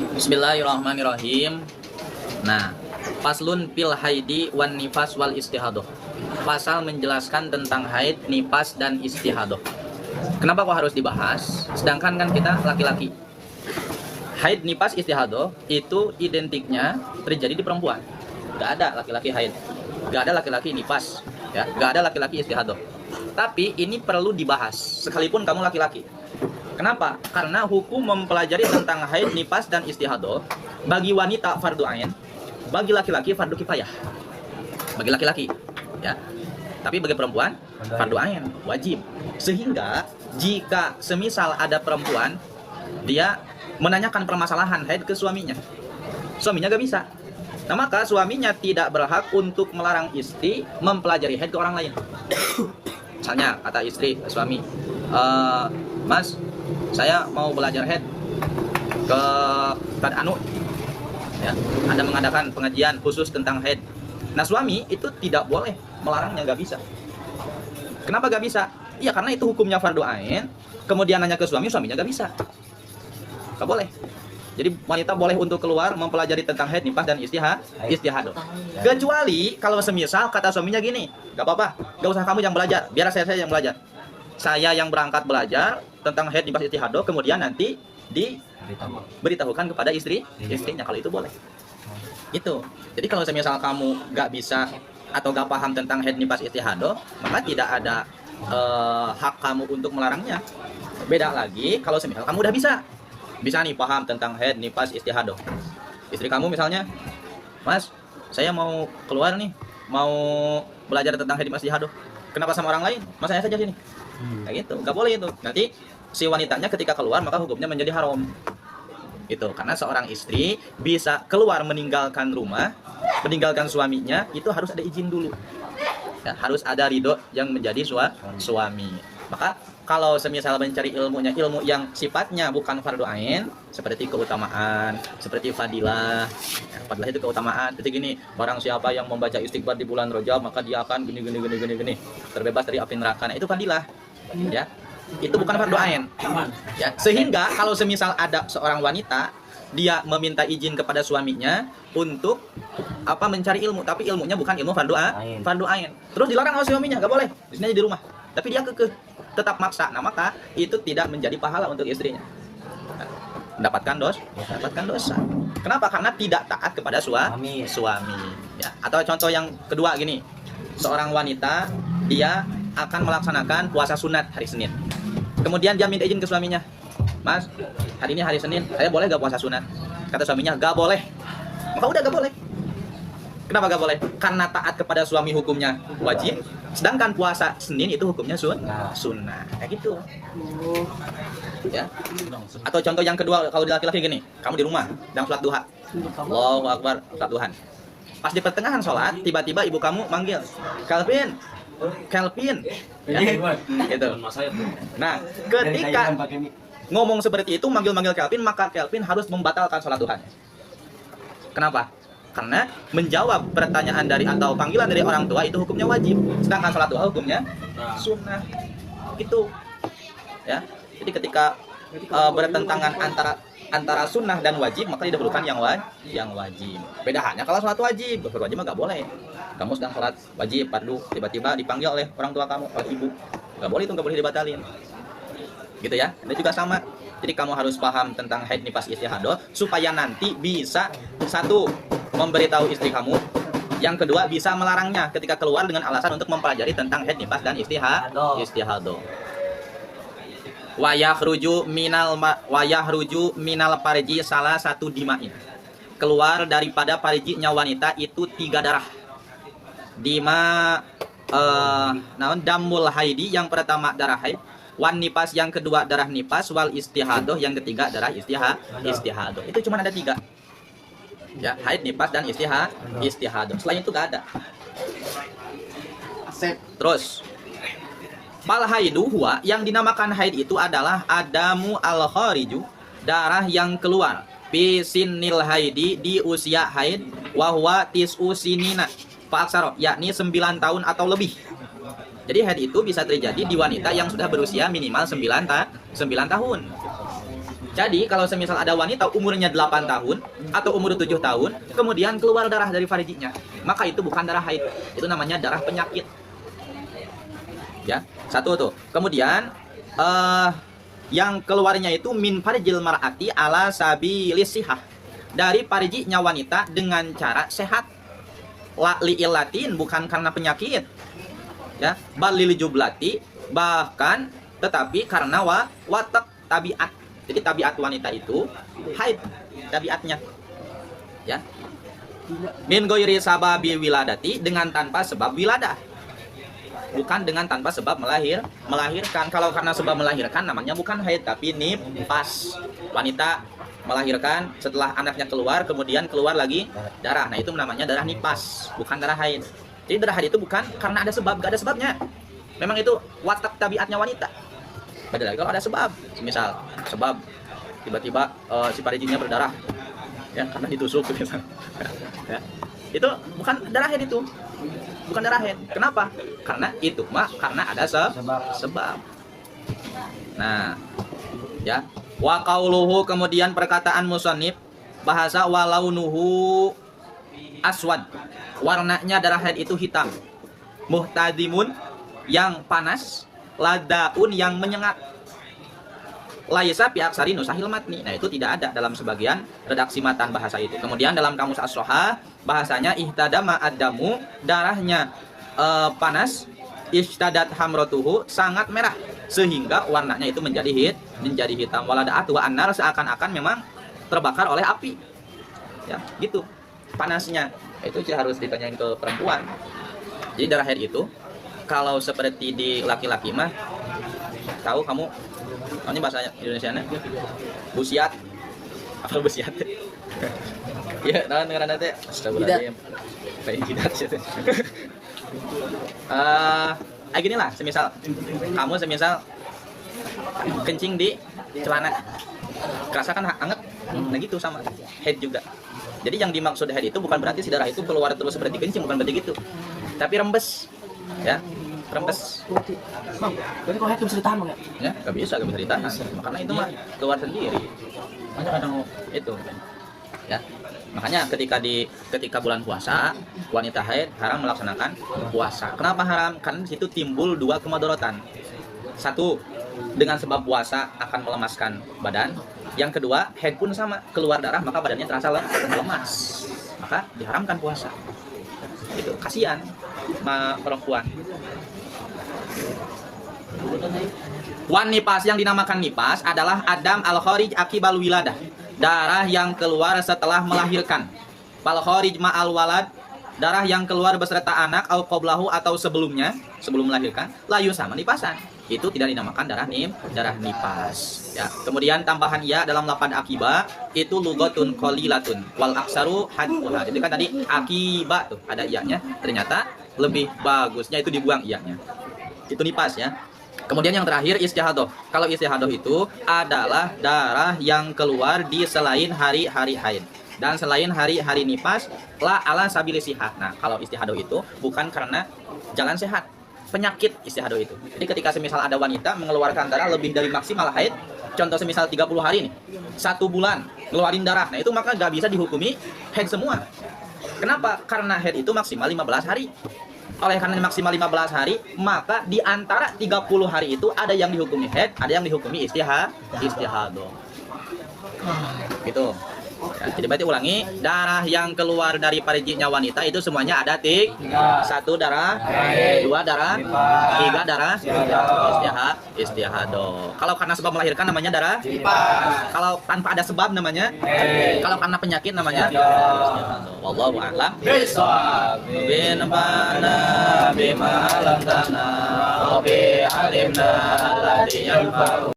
Bismillahirrahmanirrahim. Nah, faslun fil haidi wan nifas wal istihadoh. Pasal menjelaskan tentang haid, nifas, dan istihadoh. Kenapa kok harus dibahas? Sedangkan kan kita laki-laki. Haid, nifas, istihadoh itu identiknya terjadi di perempuan. Gak ada laki-laki haid, gak ada laki-laki nifas, ya, gak ada laki-laki istihadoh. Tapi ini perlu dibahas, sekalipun kamu laki-laki. Kenapa? Karena hukum mempelajari tentang haid, nifas, dan istihadoh bagi wanita fardu ain, bagi laki-laki fardu kifayah. Bagi laki-laki, ya. Tapi bagi perempuan fardu ain, wajib. Sehingga jika semisal ada perempuan dia menanyakan permasalahan haid ke suaminya, suaminya gak bisa. Nah, maka suaminya tidak berhak untuk melarang istri mempelajari haid ke orang lain. Misalnya kata istri ke suami, Mas, saya mau belajar haid ke Ustaz Anu, ya, Anda mengadakan pengajian khusus tentang haid. Nah, suami itu tidak boleh melarangnya, gak bisa. Kenapa gak bisa? Iya, karena itu hukumnya fardu ain. Kemudian nanya ke suami, suaminya gak bisa, gak boleh. Jadi wanita boleh untuk keluar mempelajari tentang haid, nifas, dan istihadoh. Kecuali kalau semisal kata suaminya gini, gak apa-apa, gak usah kamu yang belajar, biar saya yang belajar. Saya yang berangkat belajar tentang haid, nifas, istihadoh, kemudian nanti diberitahukan kepada istrinya, kalau itu boleh. Itu. Jadi kalau semisal kamu gak bisa atau gak paham tentang haid, nifas, istihadoh, maka tidak ada hak kamu untuk melarangnya. Beda lagi kalau semisal kamu udah bisa nih paham tentang haid, nifas, istihadoh. Istri kamu misalnya, Mas, saya mau keluar nih, mau belajar tentang haid, nifas, istihadoh. Kenapa sama orang lain? Mas, saya saja sini. Kayak gitu, nggak boleh itu. Nanti si wanitanya ketika keluar maka hukumnya menjadi haram. Itu karena seorang istri bisa keluar meninggalkan rumah, meninggalkan suaminya, itu harus ada izin dulu. Ya, harus ada ridho yang menjadi suami. Maka kalau semisal mencari ilmunya, ilmu yang sifatnya bukan fardu ain, seperti keutamaan, seperti fadilah. Ya, fadilah itu keutamaan. Jadi gini, barang siapa yang membaca istighfar di bulan Rajab, maka dia akan gini, terbebas dari api neraka. Nah, itu fadilah. Ya. Itu bukan fardu ain. Ya, sehingga kalau semisal ada seorang wanita dia meminta izin kepada suaminya untuk mencari ilmu, tapi ilmunya bukan ilmu fardu ain. Terus dilarang oleh suaminya, gak boleh. Di sini aja di rumah. Tapi dia tetap maksa. Nah, maka itu tidak menjadi pahala untuk istrinya. Mendapatkan dosa. Kenapa? Karena tidak taat kepada suami. Ya. Atau contoh yang kedua gini. Seorang wanita dia akan melaksanakan puasa sunat hari Senin. Kemudian dia minta izin ke suaminya, Mas, hari ini hari Senin, saya boleh gak puasa sunat? Kata suaminya, gak boleh. Maka udah gak boleh. Kenapa gak boleh? Karena taat kepada suami hukumnya wajib, sedangkan puasa Senin itu hukumnya sunnah. Kayak gitu. Ya. Atau contoh yang kedua, kalau di laki-laki gini, kamu di rumah sedang sholat duha. Allahu Akbar, sholat duha. Pas di pertengahan sholat, tiba-tiba ibu kamu manggil, Kelvin, ya, gitu. Nah, ketika ngomong seperti itu, manggil Kelvin, maka Kelvin harus membatalkan sholat duhanya. Kenapa? Karena menjawab pertanyaan dari atau panggilan dari orang tua itu hukumnya wajib, sedangkan sholat duha hukumnya sunnah. Gitu. Ya. Jadi ketika bertentangan antara sunnah dan wajib, maka didahulukan yang wajib. Beda halnya kalau sholat wajib, wajib mah gak boleh. Kamu sedang sholat wajib fardu, tiba-tiba dipanggil oleh orang tua kamu, oleh ibu, gak boleh itu, gak boleh dibatalin. Gitu ya. Itu juga sama. Jadi kamu harus paham tentang haid, nifas, istihadoh supaya nanti bisa, satu, memberitahu istri kamu, yang kedua bisa melarangnya ketika keluar dengan alasan untuk mempelajari tentang haid, nifas, dan istihadoh. Wayahruju minal parji salah satu dima'in. Keluar daripada parjinya wanita itu 3 darah. Dima damul haidi, yang pertama darah haid, wan nifas yang kedua darah nifas, wal istihadoh yang ketiga darah istihadoh. Itu cuma ada 3. Ya, haid, nifas, dan istihadoh. Selain itu gak ada. Terus fal haidu huwa, yang dinamakan haid itu adalah adamu al khariju, darah yang keluar, fi sinnil haidi, di usia haid, wa huwa tis'u sinina fa aksara, yakni 9 tahun atau lebih. Jadi haid itu bisa terjadi di wanita yang sudah berusia minimal 9 tahun. Jadi kalau semisal ada wanita umurnya 8 tahun atau umur 7 tahun, kemudian keluar darah dari farjinya, maka itu bukan darah haid, itu namanya darah penyakit. Ya, satu tuh. Kemudian yang keluarnya itu min farjil mar'ati ala sabilis sihah, dari farjinya wanita dengan cara sehat. La li'illatin, bukan karena penyakit. Ya, balil jublati, bahkan tetapi karena watak tabiat. Jadi tabiat wanita itu haid tabiatnya. Ya. Min ghairi sababi wiladati, dengan tanpa sebab wiladah. Bukan dengan tanpa sebab melahirkan. Kalau karena sebab melahirkan namanya bukan haid tapi nifas. Wanita melahirkan, setelah anaknya keluar kemudian keluar lagi darah. Nah, itu namanya darah nifas, bukan darah haid. Jadi darah haid itu bukan karena ada sebab, gak ada sebabnya. Memang itu watak tabiatnya wanita. Beda lagi kalau ada sebab, misal sebab tiba-tiba si farjinya berdarah, ya karena ditusuk misalnya. Ya, itu bukan darah haid, itu bukan darah haid. Kenapa? Karena itu karena ada sebab. Nah, ya, wa qauluhu, kemudian perkataan musannif, bahasa walaunuhu aswad, warnanya darah haid itu hitam, muhtadimun yang panas, ladaun yang menyengat, laisa fi aksari nusahil matni. Nah, itu tidak ada dalam sebagian redaksi matan bahasa itu. Kemudian dalam kamus as-sohah bahasanya ihtadama ad-damu, darahnya panas, ishtadat hamrotuhu, sangat merah sehingga warnanya itu menjadi hitam, waladaat wa annar, seakan-akan memang terbakar oleh api. Ya, gitu panasnya. Itu harus ditanyain ke perempuan. Jadi darah haid itu kalau seperti di laki-laki mah, tahu kamu ini bahasa Indonesianya busiat, apa busiat? Ya, nah negara nanti astagfirullahaladzim kayak jidat sih. Gini lah, kamu semisal kencing di celana, kerasa kan hangat, nah gitu sama haid juga. Jadi yang dimaksud haid itu bukan berarti si darah itu keluar terus seperti kencing, bukan berarti gitu, tapi rembes, ya. Rembes. Bang, berarti kalau haid bisa ditahan, Bang, ya? Ya, gak bisa ditahan. Makanya itu mah keluar sendiri. Makanya kadang itu. Ya. Makanya ketika bulan puasa, wanita haid haram melaksanakan puasa. Kenapa haram? Karena di situ timbul dua kemadorotan. Satu, dengan sebab puasa akan melemaskan badan. Yang kedua, haid pun sama, keluar darah maka badannya terasa lemas. Maka diharamkan puasa. Itu kasihan sama perempuan. Wan nipas, yang dinamakan nipas adalah adam al kharij akibal wiladah, darah yang keluar setelah melahirkan. Fal kharij ma al walad, darah yang keluar beserta anak, au qablahu, atau sebelum melahirkan, layu sama nipasan, itu tidak dinamakan darah nipas. Ya. Kemudian tambahan ya dalam lafaz akiba itu lugatun qalilatun wal aksaru hadduha. Itu kan tadi akiba tuh ada iyanya, ternyata lebih bagusnya itu dibuang iyanya. Itu nipas ya. Kemudian yang terakhir istihadoh. Kalau istihadoh itu adalah darah yang keluar di selain hari-hari haid dan selain hari-hari nipas, la ala sabilis sihah. Nah, kalau istihadoh itu bukan karena jalan sehat, penyakit istihadoh itu. Jadi ketika semisal ada wanita mengeluarkan darah lebih dari maksimal haid, contoh semisal 30 hari nih, 1 bulan ngeluarin darah, nah itu maka gak bisa dihukumi haid semua. Kenapa? Karena haid itu maksimal 15 hari. Oleh karena maksimal 15 hari, maka di antara 30 hari itu ada yang dihukumi haid, ada yang dihukumi istihadoh. Gitu. Ya, jadi berarti ulangi, darah yang keluar dari farjinya wanita itu semuanya ada 3. 1 darah, 2 darah, 3 darah istihadoh. Kalau karena sebab melahirkan namanya darah nipas. Kalau tanpa ada sebab namanya, kalau karena penyakit namanya istihadoh. Wallahu a'lam bishawab. Bin bana bima lam tana wa bi alimna alladhi yanfa'u.